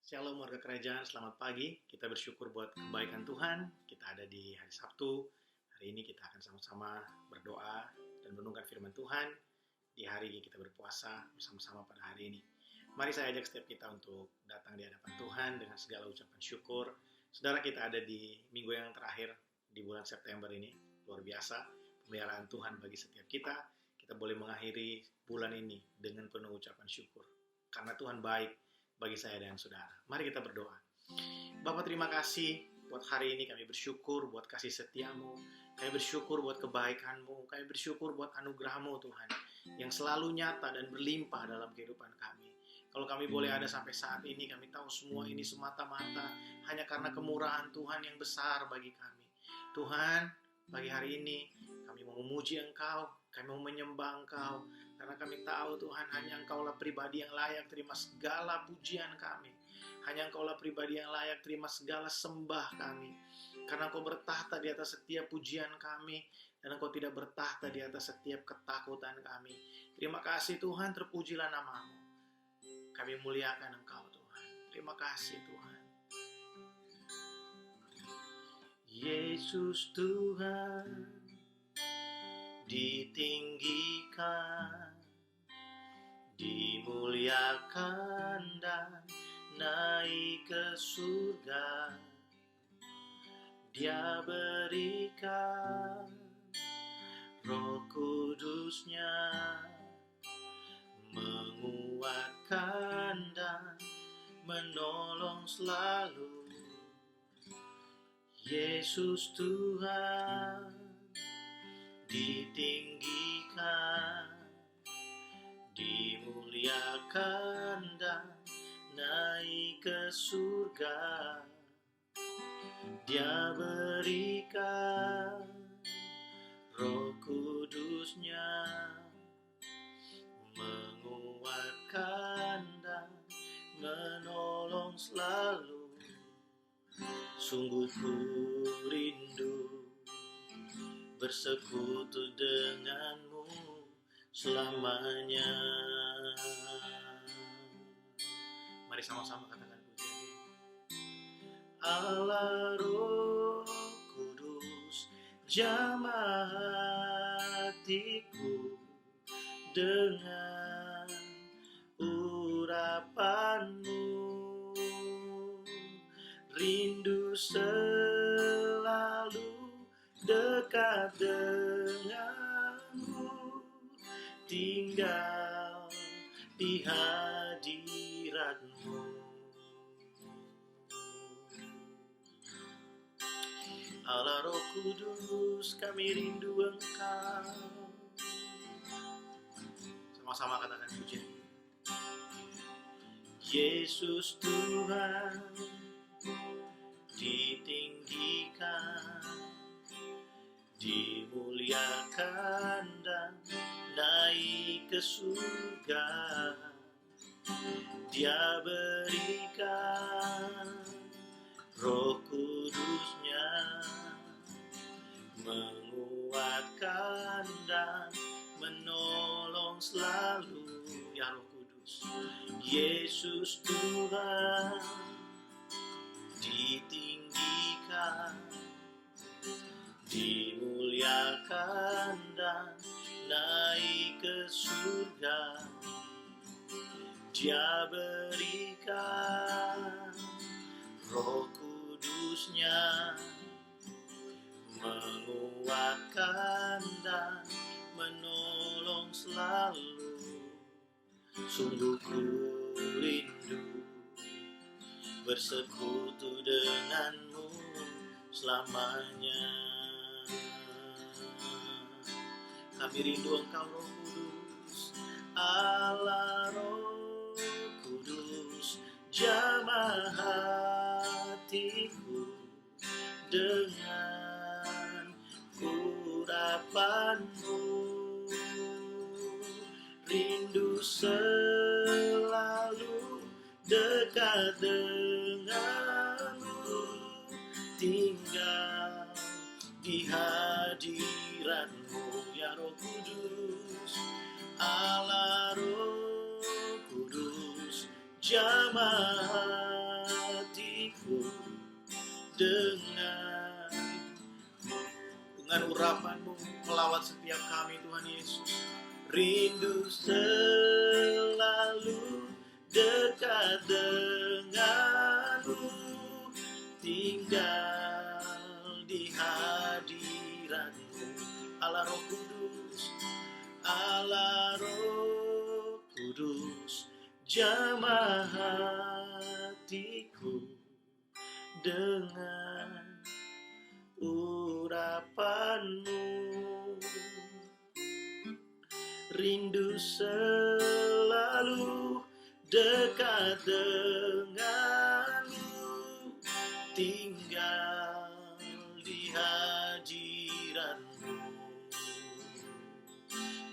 Shalom warga kerajaan, selamat pagi. Kita bersyukur buat kebaikan Tuhan. Kita ada di hari Sabtu. Hari ini kita akan sama-sama berdoa dan merenungkan firman Tuhan. Di hari ini kita berpuasa bersama-sama pada hari ini. Mari saya ajak setiap kita untuk datang di hadapan Tuhan dengan segala ucapan syukur. Saudara, kita ada di minggu yang terakhir di bulan September ini. Luar biasa pemeliharaan Tuhan bagi setiap kita. Kita boleh mengakhiri bulan ini dengan penuh ucapan syukur. Karena Tuhan baik bagi saya dan saudara. Mari kita berdoa. Bapa, terima kasih buat hari ini. Kami bersyukur buat kasih setiamu. Kami bersyukur buat kebaikanmu. Kami bersyukur buat anugerahmu Tuhan, yang selalu nyata dan berlimpah dalam kehidupan kami. Kalau kami boleh ada sampai saat ini, kami tahu semua ini semata-mata hanya karena kemurahan Tuhan yang besar bagi kami. Tuhan, pagi hari ini kami mau memuji Engkau, kami mau menyembah Engkau, karena kami tahu Tuhan hanya Engkaulah pribadi yang layak terima segala pujian kami. Hanya Engkaulah pribadi yang layak terima segala sembah kami. Karena Engkau bertahta di atas setiap pujian kami, dan Engkau tidak bertahta di atas setiap ketakutan kami. Terima kasih Tuhan, terpujilah nama-Mu. Kami muliakan Engkau Tuhan. Terima kasih Tuhan. Yesus Tuhan ditinggikan, dimuliakan dan naik ke surga. Dia berikan Roh Kudus-Nya, menguatkan dan menolong selalu. Yesus Tuhan ditinggikan, dimuliakan dan naik ke surga. Dia berikan Roh Kudus-Nya, menguatkan dan menolong selalu. Sungguh ku rindu bersekutu denganmu selamanya. Mari sama-sama katakan pujian ini. Allah Roh Kudus, jamah hatiku dengan urapanmu. Rindu selalu dekat denganmu, tinggal di hadiratmu. Allah Roh Kudus, kami rindu Engkau. Sama-sama katakan pujian. Yesus Tuhan ditinggikan, dimuliakan dan naik ke surga. Dia berikan Roh Kudus-Nya, menguatkan dan menolong selalu. Ya Roh Kudus, Yesus Tuhan ditinggikan, dimuliakan dan naik ke surga. Dia berikan Roh Kudus-Nya, menguatkan dan menolong selalu. Sungguh ku rindu bersekutu denganmu selamanya. Kami rindu Engkau Roh Kudus, Allah Roh Kudus, jamah hatiku dengan urapanmu. Rindu selalu dekat denganmu, tinggal di hadiratmu. Ya Roh Kudus, Allah Roh Kudus, jamah rindu selalu dekat denganmu, tinggal di hadiratmu. Allah Roh Kudus, Allah Roh Kudus, jamah hatiku dengan urapanmu. Rindu selalu dekat denganmu, tinggal di hadiratmu.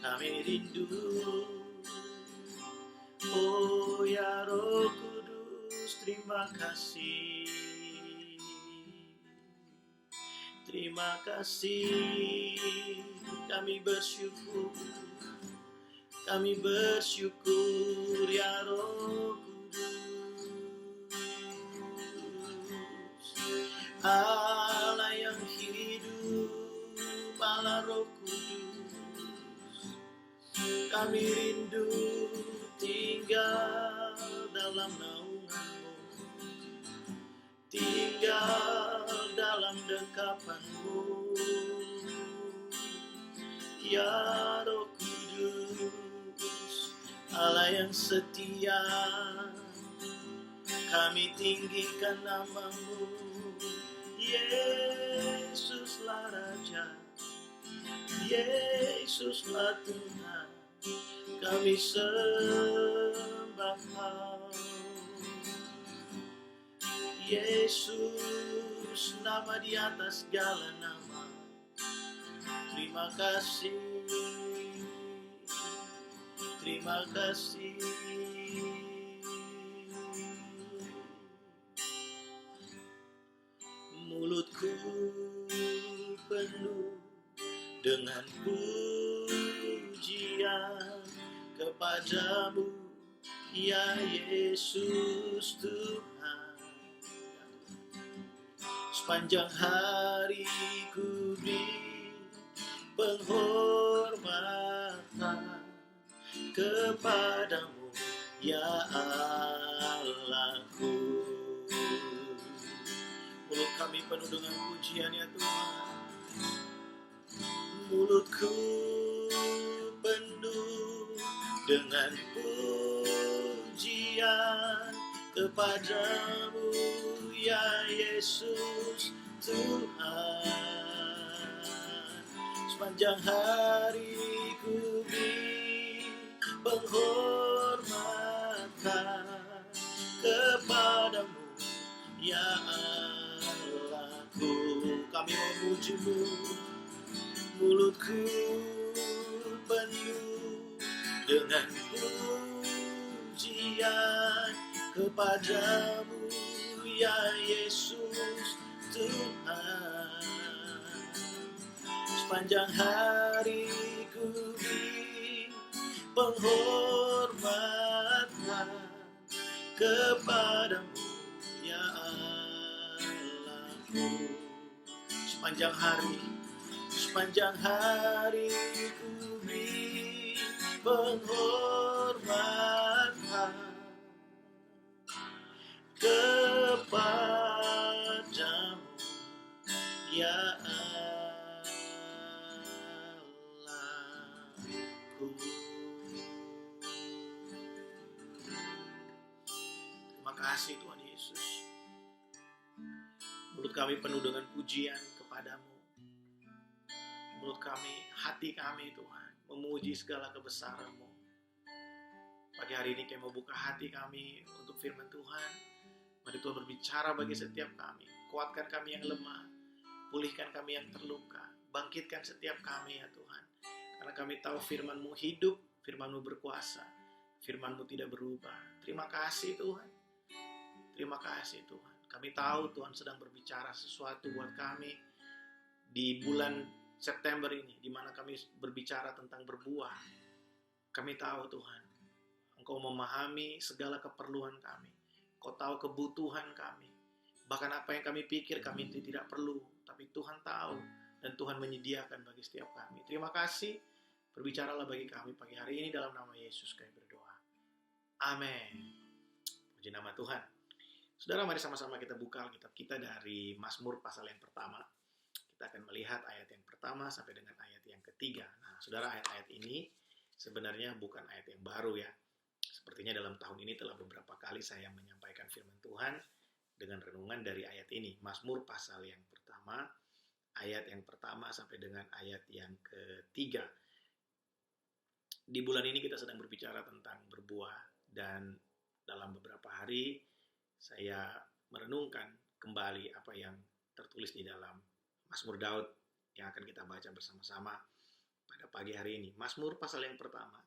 Kami rindu, oh ya Roh Kudus, terima kasih. Terima kasih, kami bersyukur. Kami bersyukur ya Roh Kudus, Allah yang hidup, Allah Roh Kudus. Kami rindu tinggal dalam naungan-Mu, tinggal dalam dekapan-Mu, ya Roh Kudus, Allah yang setia. Kami tinggikan nama-Mu, Yesuslah Raja, Yesuslah Tuhan. Kami sembah Kau, Yesus, nama di atas segala nama. Terima kasih, terima kasih. Mulutku penuh dengan pujian kepadamu, ya Yesus Tuhan. Sepanjang hari ku beri penghormatan kepadamu, ya Allahku. Mulut kami penuh dengan pujian ya Tuhan. Mulutku penuh dengan pujian kepadamu, ya Yesus Tuhan. Sepanjang hari ku beri penghormatan kepadamu, ya Allahku. Kami memuji-Mu. Mulutku penuh dengan pujian kepadamu, ya Yesus Tuhan. Sepanjang hari ku beri penghormatan kepadamu, ya Allahku. Sepanjang hari ku beri penghormatan kepadamu, ya Allahku. Terima kasih Tuhan Yesus. Mulut kami penuh dengan pujian kepadamu. Mulut kami, hati kami Tuhan, memuji segala kebesaran-Mu. Pagi hari ini kami mau buka hati kami untuk firman Tuhan. Mari Tuhan berbicara bagi setiap kami. Kuatkan kami yang lemah, pulihkan kami yang terluka, bangkitkan setiap kami ya Tuhan. Karena kami tahu firman-Mu hidup, firman-Mu berkuasa, firman-Mu tidak berubah. Terima kasih Tuhan. Terima kasih Tuhan. Kami tahu Tuhan sedang berbicara sesuatu buat kami di bulan September ini, di mana kami berbicara tentang berbuah. Kami tahu Tuhan, Engkau memahami segala keperluan kami. Engkau tahu kebutuhan kami. Bahkan apa yang kami pikir kami tidak perlu, tapi Tuhan tahu dan Tuhan menyediakan bagi setiap kami. Terima kasih Berbicaralah bagi kami pagi hari ini dalam nama Yesus kami berdoa. Amin. Puji nama Tuhan. Saudara, mari sama-sama kita buka Alkitab kita dari Mazmur pasal yang pertama. Kita akan melihat ayat yang pertama sampai dengan ayat yang ketiga. Nah, saudara, ayat-ayat ini sebenarnya bukan ayat yang baru ya. Sepertinya dalam tahun ini telah beberapa kali saya menyampaikan firman Tuhan dengan renungan dari ayat ini. Mazmur pasal yang pertama, ayat yang pertama sampai dengan ayat yang ketiga. Di bulan ini kita sedang berbicara tentang berbuah, dan dalam beberapa hari saya merenungkan kembali apa yang tertulis di dalam Mazmur Daud yang akan kita baca bersama-sama pada pagi hari ini. Mazmur pasal yang pertama,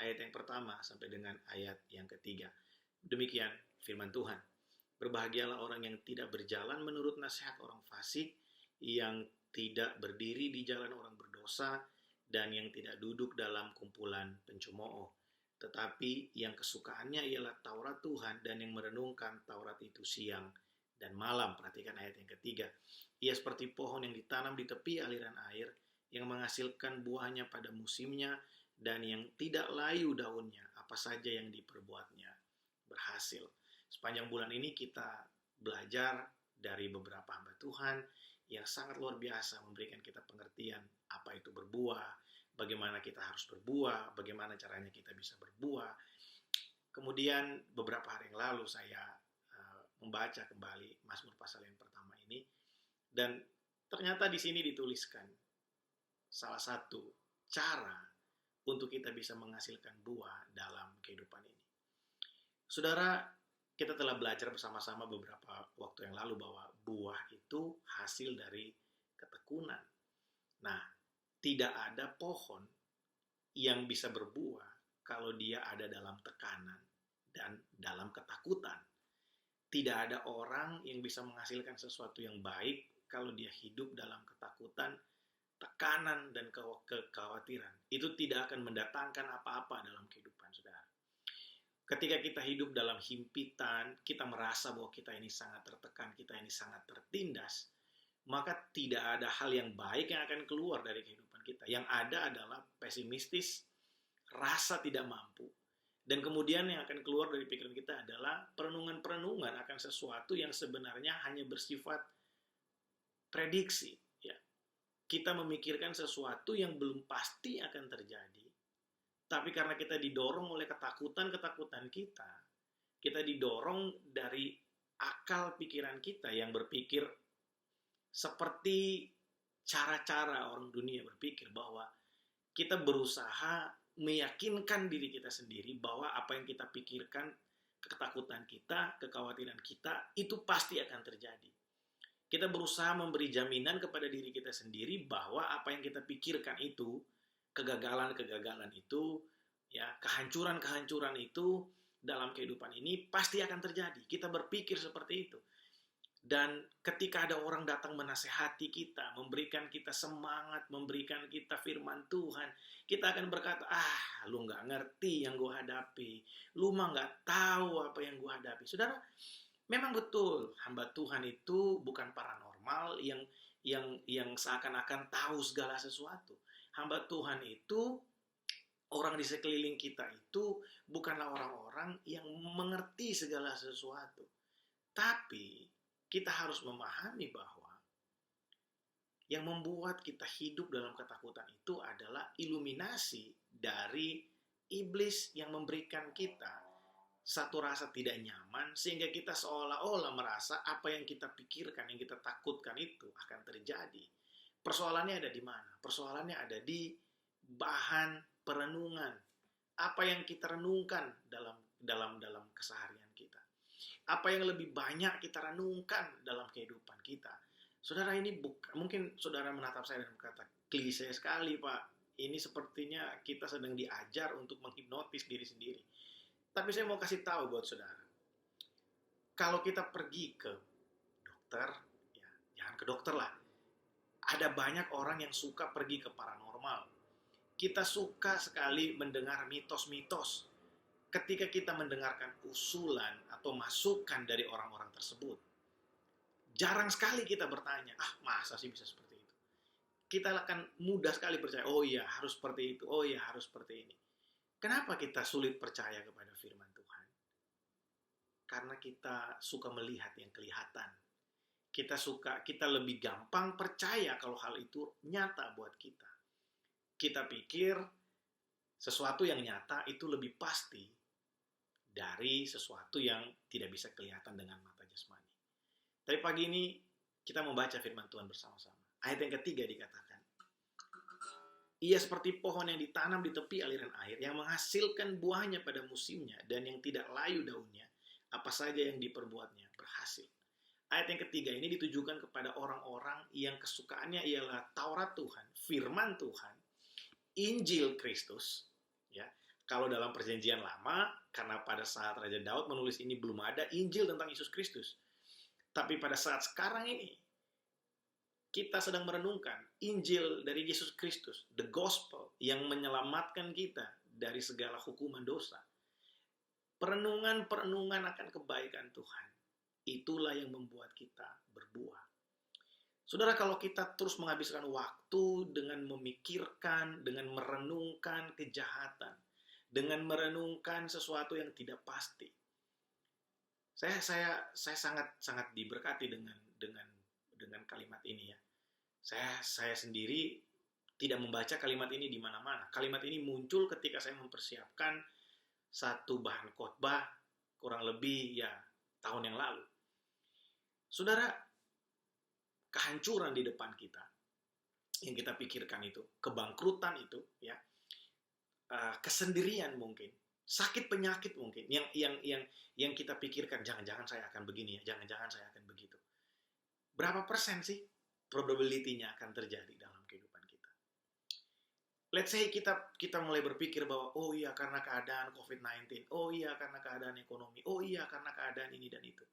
ayat yang pertama sampai dengan ayat yang ketiga. Demikian firman Tuhan. Berbahagialah orang yang tidak berjalan menurut nasihat orang fasik, yang tidak berdiri di jalan orang berdosa, dan yang tidak duduk dalam kumpulan pencemooh. Tetapi yang kesukaannya ialah Taurat Tuhan, dan yang merenungkan Taurat itu siang dan malam. Perhatikan ayat yang ketiga. Ia seperti pohon yang ditanam di tepi aliran air, yang menghasilkan buahnya pada musimnya, dan yang tidak layu daunnya, apa saja yang diperbuatnya berhasil. Sepanjang bulan ini kita belajar dari beberapa hamba Tuhan yang sangat luar biasa memberikan kita pengertian apa itu berbuah, bagaimana kita harus berbuah, bagaimana caranya kita bisa berbuah. Kemudian beberapa hari yang lalu saya membaca kembali Mazmur pasal yang pertama ini, dan ternyata di sini dituliskan salah satu cara untuk kita bisa menghasilkan buah dalam kehidupan ini. Saudara, kita telah belajar bersama-sama beberapa waktu yang lalu bahwa buah itu hasil dari ketekunan. Nah, tidak ada pohon yang bisa berbuah kalau dia ada dalam tekanan dan dalam ketakutan. Tidak ada orang yang bisa menghasilkan sesuatu yang baik kalau dia hidup dalam ketakutan, tekanan, dan kekhawatiran. Itu tidak akan mendatangkan apa-apa dalam kehidupan saudara. Ketika kita hidup dalam himpitan, kita merasa bahwa kita ini sangat tertekan, kita ini sangat tertindas, maka tidak ada hal yang baik yang akan keluar dari kehidupan kita. Yang ada adalah pesimistis, rasa tidak mampu. Dan kemudian yang akan keluar dari pikiran kita adalah perenungan-perenungan akan sesuatu yang sebenarnya hanya bersifat prediksi. Ya. Kita memikirkan sesuatu yang belum pasti akan terjadi. Tapi karena kita didorong oleh ketakutan-ketakutan kita didorong dari akal pikiran kita yang berpikir seperti cara-cara orang dunia berpikir, bahwa kita berusaha meyakinkan diri kita sendiri bahwa apa yang kita pikirkan, ketakutan kita, kekhawatiran kita, itu pasti akan terjadi. Kita berusaha memberi jaminan kepada diri kita sendiri bahwa apa yang kita pikirkan itu, kegagalan-kegagalan itu, ya, kehancuran-kehancuran itu dalam kehidupan ini pasti akan terjadi. Kita berpikir seperti itu. Dan ketika ada orang datang menasehati kita, memberikan kita semangat, memberikan kita firman Tuhan, kita akan berkata, lu gak ngerti yang gue hadapi, lu mah gak tahu apa yang gue hadapi. Saudara, memang betul, hamba Tuhan itu bukan paranormal yang seakan-akan tahu segala sesuatu. Hamba Tuhan itu, orang di sekeliling kita itu bukanlah orang-orang yang mengerti segala sesuatu. Tapi kita harus memahami bahwa yang membuat kita hidup dalam ketakutan itu adalah iluminasi dari iblis yang memberikan kita satu rasa tidak nyaman, sehingga kita seolah-olah merasa apa yang kita pikirkan, yang kita takutkan itu akan terjadi. Persoalannya ada di mana? Persoalannya ada di bahan perenungan. Apa yang kita renungkan dalam keseharian kita. Apa yang lebih banyak kita renungkan dalam kehidupan kita. Saudara, ini mungkin saudara menatap saya dan berkata, klise sekali Pak. Ini sepertinya kita sedang diajar untuk menghipnotis diri sendiri. Tapi saya mau kasih tahu buat saudara. Kalau kita pergi ke dokter, ya, jangan ke dokter lah. Ada banyak orang yang suka pergi ke paranormal. Kita suka sekali mendengar mitos-mitos. Ketika kita mendengarkan usulan atau masukan dari orang-orang tersebut, jarang sekali kita bertanya, masa sih bisa seperti itu? kita akan mudah sekali percaya, oh iya harus seperti itu, oh iya harus seperti ini. Kenapa kita sulit percaya kepada firman Tuhan? Karena kita suka melihat yang kelihatan. Kita lebih gampang percaya kalau hal itu nyata buat kita. Kita pikir sesuatu yang nyata itu lebih pasti dari sesuatu yang tidak bisa kelihatan dengan mata jasmani. Tapi pagi ini kita membaca firman Tuhan bersama-sama. Ayat yang ketiga dikatakan, ia seperti pohon yang ditanam di tepi aliran air, yang menghasilkan buahnya pada musimnya, dan yang tidak layu daunnya, apa saja yang diperbuatnya berhasil. Ayat yang ketiga ini ditujukan kepada orang-orang yang kesukaannya ialah Taurat Tuhan, firman Tuhan, Injil Kristus. Ya, kalau dalam perjanjian lama, karena pada saat Raja Daud menulis ini belum ada Injil tentang Yesus Kristus. Tapi pada saat sekarang ini, kita sedang merenungkan Injil dari Yesus Kristus, the gospel yang menyelamatkan kita dari segala hukuman dosa. Perenungan-perenungan akan kebaikan Tuhan, itulah yang membuat kita berbuah. Saudara, kalau kita terus menghabiskan waktu dengan memikirkan, dengan merenungkan kejahatan, dengan merenungkan sesuatu yang tidak pasti, saya sangat diberkati dengan kalimat ini ya. Saya sendiri tidak membaca kalimat ini di mana-mana. Kalimat ini muncul ketika saya mempersiapkan satu bahan khotbah kurang lebih ya tahun yang lalu. Saudara, kehancuran di depan kita yang kita pikirkan itu, kebangkrutan itu ya, kesendirian mungkin, sakit penyakit mungkin yang kita pikirkan, jangan-jangan saya akan begini ya, jangan-jangan saya akan begitu. Berapa persen sih probability-nya akan terjadi dalam kehidupan kita? Let's say kita mulai berpikir bahwa oh iya karena keadaan COVID-19, oh iya karena keadaan ekonomi, oh iya karena keadaan ini dan itu.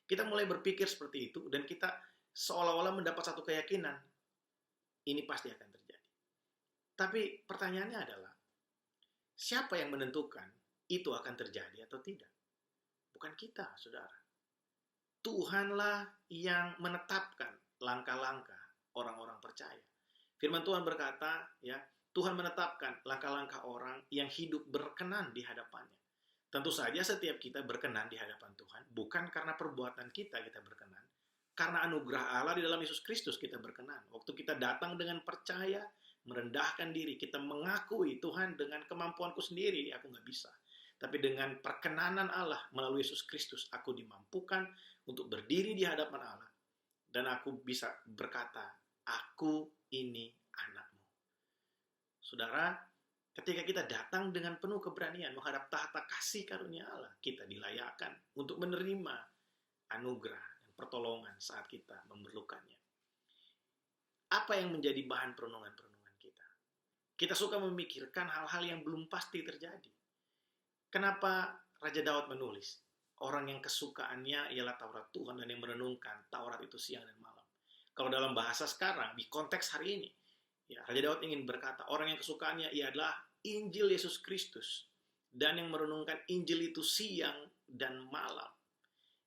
Kita mulai berpikir seperti itu dan kita seolah-olah mendapat satu keyakinan ini pasti akan terjadi. Tapi pertanyaannya adalah, siapa yang menentukan itu akan terjadi atau tidak? Bukan kita, saudara. Tuhanlah yang menetapkan langkah-langkah orang-orang percaya. Firman Tuhan berkata, ya, Tuhan menetapkan langkah-langkah orang yang hidup berkenan di hadapannya. Tentu saja setiap kita berkenan di hadapan Tuhan, bukan karena perbuatan kita berkenan, karena anugerah Allah di dalam Yesus Kristus kita berkenan. Waktu kita datang dengan percaya, merendahkan diri, kita mengakui Tuhan dengan kemampuanku sendiri, aku nggak bisa. Tapi dengan perkenanan Allah melalui Yesus Kristus, aku dimampukan untuk berdiri di hadapan Allah. Dan aku bisa berkata, aku ini anakmu. Saudara, ketika kita datang dengan penuh keberanian menghadap tahta kasih karunia Allah, kita dilayakkan untuk menerima anugerah dan pertolongan saat kita memerlukannya. Apa yang menjadi bahan perenungan-perenungan kita? Kita suka memikirkan hal-hal yang belum pasti terjadi. Kenapa Raja Daud menulis? Orang yang kesukaannya ialah Taurat Tuhan dan yang merenungkan Taurat itu siang dan malam. Kalau dalam bahasa sekarang, di konteks hari ini, ya, Raja Daud ingin berkata, orang yang kesukaannya ialah Injil Yesus Kristus. Dan yang merenungkan Injil itu siang dan malam.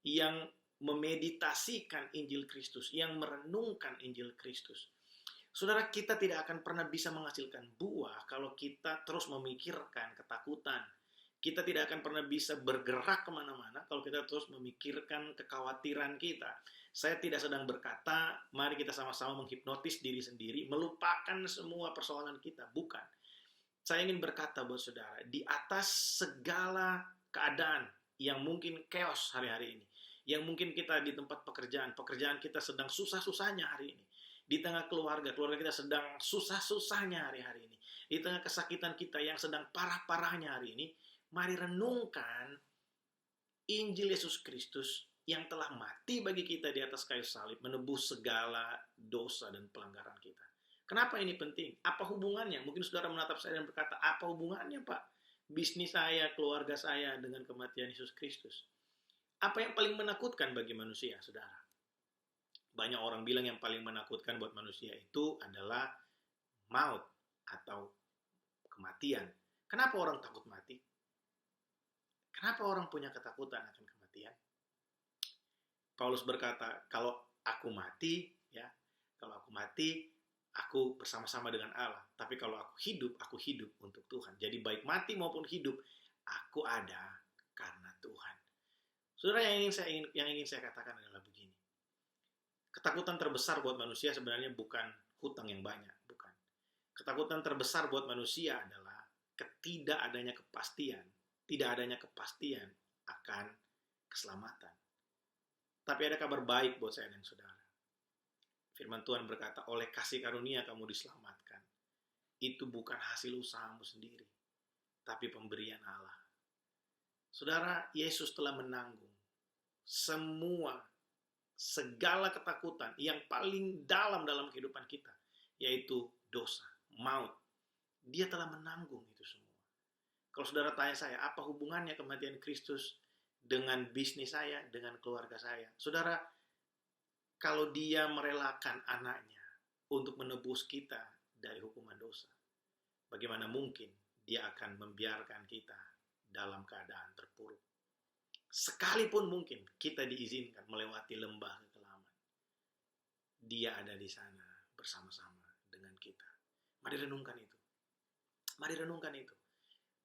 Yang memeditasikan Injil Kristus, yang merenungkan Injil Kristus. Saudara, kita tidak akan pernah bisa menghasilkan buah kalau kita terus memikirkan ketakutan. Kita tidak akan pernah bisa bergerak kemana-mana kalau kita terus memikirkan kekhawatiran kita. Saya tidak sedang berkata, mari kita sama-sama menghipnotis diri sendiri, melupakan semua persoalan kita. Bukan. Saya ingin berkata buat saudara, di atas segala keadaan yang mungkin chaos hari-hari ini, yang mungkin kita di tempat pekerjaan kita sedang susah-susahnya hari ini. Di tengah keluarga kita sedang susah-susahnya hari-hari ini. Di tengah kesakitan kita yang sedang parah-parahnya hari ini, mari renungkan Injil Yesus Kristus yang telah mati bagi kita di atas kayu salib, menebus segala dosa dan pelanggaran kita. Kenapa ini penting? Apa hubungannya? Mungkin saudara menatap saya dan berkata, apa hubungannya Pak? Bisnis saya, keluarga saya dengan kematian Yesus Kristus. Apa yang paling menakutkan bagi manusia, saudara? Banyak orang bilang yang paling menakutkan buat manusia itu adalah maut atau kematian. Kenapa orang takut mati? Kenapa orang punya ketakutan akan kematian? Paulus berkata, kalau aku mati, aku bersama-sama dengan Allah. Tapi kalau aku hidup untuk Tuhan. Jadi baik mati maupun hidup, aku ada karena Tuhan. Saudara, yang ingin saya katakan adalah begini. Ketakutan terbesar buat manusia sebenarnya bukan hutang yang banyak, bukan. Ketakutan terbesar buat manusia adalah ketidakadanya kepastian, tidak adanya kepastian akan keselamatan. Tapi ada kabar baik buat saya dan saudara. Firman Tuhan berkata, oleh kasih karunia kamu diselamatkan. Itu bukan hasil usahamu sendiri, tapi pemberian Allah. Saudara, Yesus telah menanggung segala ketakutan yang paling dalam kehidupan kita, yaitu dosa, maut. Dia telah menanggung itu semua. Kalau saudara tanya saya, apa hubungannya kematian Kristus dengan bisnis saya, dengan keluarga saya? Saudara, kalau dia merelakan anaknya untuk menebus kita dari hukuman dosa, bagaimana mungkin dia akan membiarkan kita dalam keadaan terpuruk? Sekalipun mungkin kita diizinkan melewati lembah kekelaman, dia ada di sana bersama-sama dengan kita. Mari renungkan itu. Mari renungkan itu.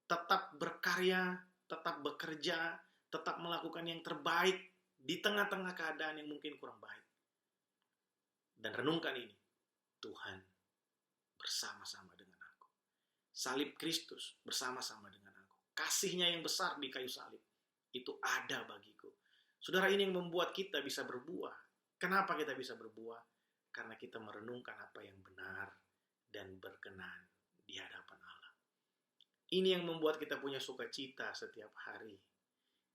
Tetap berkarya, tetap bekerja, tetap melakukan yang terbaik di tengah-tengah keadaan yang mungkin kurang baik. Dan renungkan ini, Tuhan bersama-sama dengan aku. Salib Kristus bersama-sama dengan aku. Kasihnya yang besar di kayu salib, itu ada bagiku. Saudara, ini yang membuat kita bisa berbuah. Kenapa kita bisa berbuah? Karena kita merenungkan apa yang benar dan berkenan di hadapan Allah. Ini yang membuat kita punya sukacita setiap hari.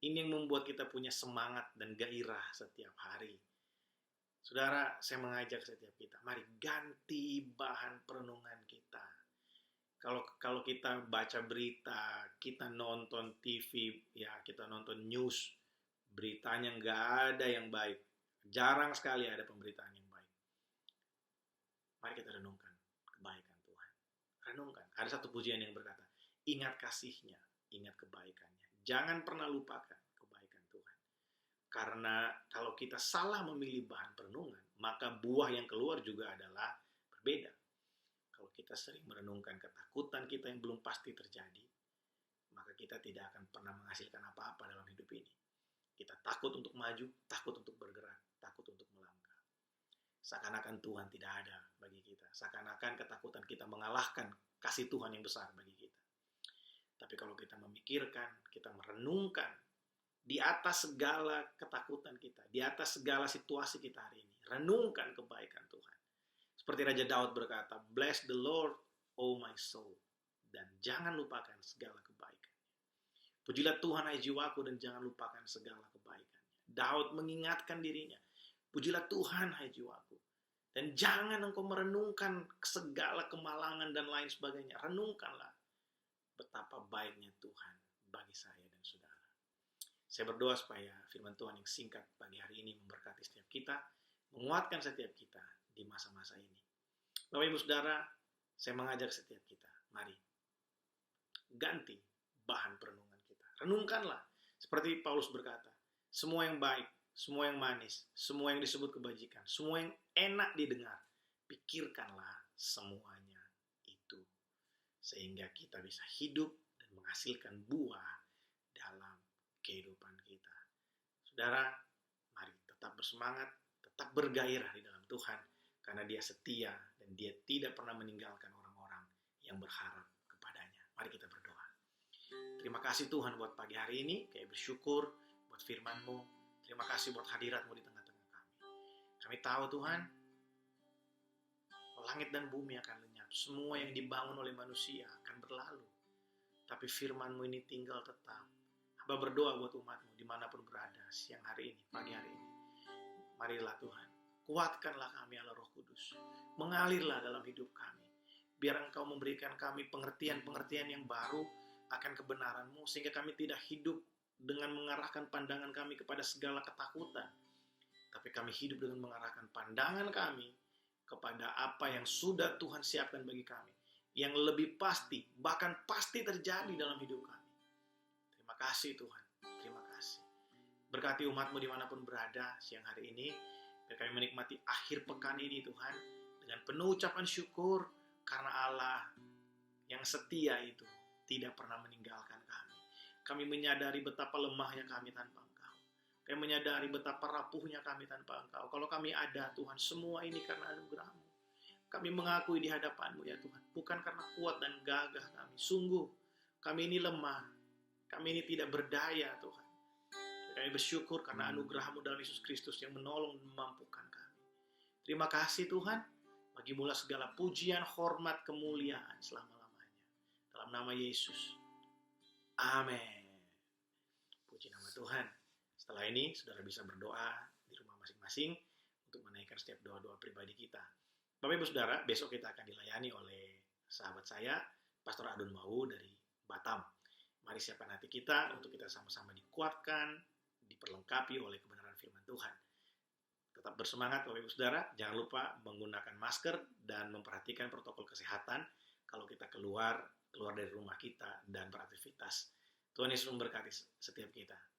Ini yang membuat kita punya semangat dan gairah setiap hari. Saudara, saya mengajak setiap kita, mari ganti bahan perenungan kita. Kalau kita baca berita, kita nonton TV, ya kita nonton news, beritanya nggak ada yang baik. Jarang sekali ada pemberitaan yang baik. Mari kita renungkan kebaikan Tuhan. Renungkan. Ada satu pujian yang berkata, ingat kasihnya, ingat kebaikannya. Jangan pernah lupakan kebaikan Tuhan. Karena kalau kita salah memilih bahan perenungan, maka buah yang keluar juga adalah berbeda. Kalau kita sering merenungkan ketakutan kita yang belum pasti terjadi, maka kita tidak akan pernah menghasilkan apa-apa dalam hidup ini. Kita takut untuk maju, takut untuk bergerak, takut untuk melangkah. Seakan-akan Tuhan tidak ada bagi kita. Seakan-akan ketakutan kita mengalahkan kasih Tuhan yang besar bagi kita. Tapi kalau kita memikirkan, kita merenungkan, di atas segala ketakutan kita, di atas segala situasi kita hari ini, renungkan kebaikan Tuhan. Seperti Raja Daud berkata, bless the Lord, oh my soul. Dan jangan lupakan segala kebaikannya. Pujilah Tuhan, hai jiwaku, dan jangan lupakan segala kebaikannya. Daud mengingatkan dirinya, pujilah Tuhan, hai jiwaku. Dan jangan engkau merenungkan segala kemalangan dan lain sebagainya. Renungkanlah betapa baiknya Tuhan bagi saya dan saudara. Saya berdoa supaya firman Tuhan yang singkat pagi hari ini memberkati setiap kita, menguatkan setiap kita di masa-masa ini. Bapak Ibu Saudara, saya mengajak setiap kita, mari ganti bahan perenungan kita. Renungkanlah, seperti Paulus berkata, semua yang baik, semua yang manis, semua yang disebut kebajikan, semua yang enak didengar, pikirkanlah semuanya itu. Sehingga kita bisa hidup dan menghasilkan buah dalam kehidupan kita. Saudara, mari tetap bersemangat, tetap bergairah di dalam Tuhan, karena Dia setia dan Dia tidak pernah meninggalkan orang-orang yang berharap kepadanya. Mari kita berdoa. Terima kasih Tuhan buat pagi hari ini, kami bersyukur buat firman-Mu. Terima kasih buat hadirat-Mu di tengah-tengah kami. Kami tahu Tuhan, langit dan bumi akan lenyap, semua yang dibangun oleh manusia akan berlalu, tapi firman-Mu ini tinggal tetap. Hamba berdoa buat umat-Mu dimanapun berada siang hari ini, pagi hari ini. Marilah Tuhan, kuatkanlah kami Allah Roh Kudus. Mengalirlah dalam hidup kami. Biar Engkau memberikan kami pengertian-pengertian yang baru akan kebenaran-Mu, sehingga kami tidak hidup dengan mengarahkan pandangan kami kepada segala ketakutan. Tapi kami hidup dengan mengarahkan pandangan kami kepada apa yang sudah Tuhan siapkan bagi kami. Yang lebih pasti, bahkan pasti terjadi dalam hidup kami. Terima kasih Tuhan, terima kasih. Berkati umat-Mu dimanapun berada siang hari ini. Biar kami menikmati akhir pekan ini Tuhan, dengan penuh ucapan syukur karena Allah yang setia itu tidak pernah meninggalkan kami. Kami menyadari betapa lemahnya kami tanpa Engkau. Kami menyadari betapa rapuhnya kami tanpa Engkau. Kalau kami ada, Tuhan, semua ini karena anugerah-Mu. Kami mengakui di hadapan-Mu ya Tuhan, bukan karena kuat dan gagah kami. Sungguh, kami ini lemah. Kami ini tidak berdaya, Tuhan. Kami bersyukur karena anugerah-Mu dalam Yesus Kristus yang menolong dan memampukan kami. Terima kasih Tuhan, bagi-Mu segala pujian, hormat, kemuliaan selama-lamanya. Dalam nama Yesus. Amin. Puji nama Tuhan. Setelah ini, saudara bisa berdoa di rumah masing-masing untuk menaikkan setiap doa-doa pribadi kita. Bapak Ibu Saudara, besok kita akan dilayani oleh sahabat saya, Pastor Adun Mau dari Batam. Mari siapkan hati kita untuk kita sama-sama dikuatkan, diperlengkapi oleh kebenaran firman Tuhan. Tetap bersemangat Bapak Ibu Saudara, jangan lupa menggunakan masker dan memperhatikan protokol kesehatan kalau kita keluar dari rumah kita dan beraktivitas. Tuhan Yesus memberkati setiap kita.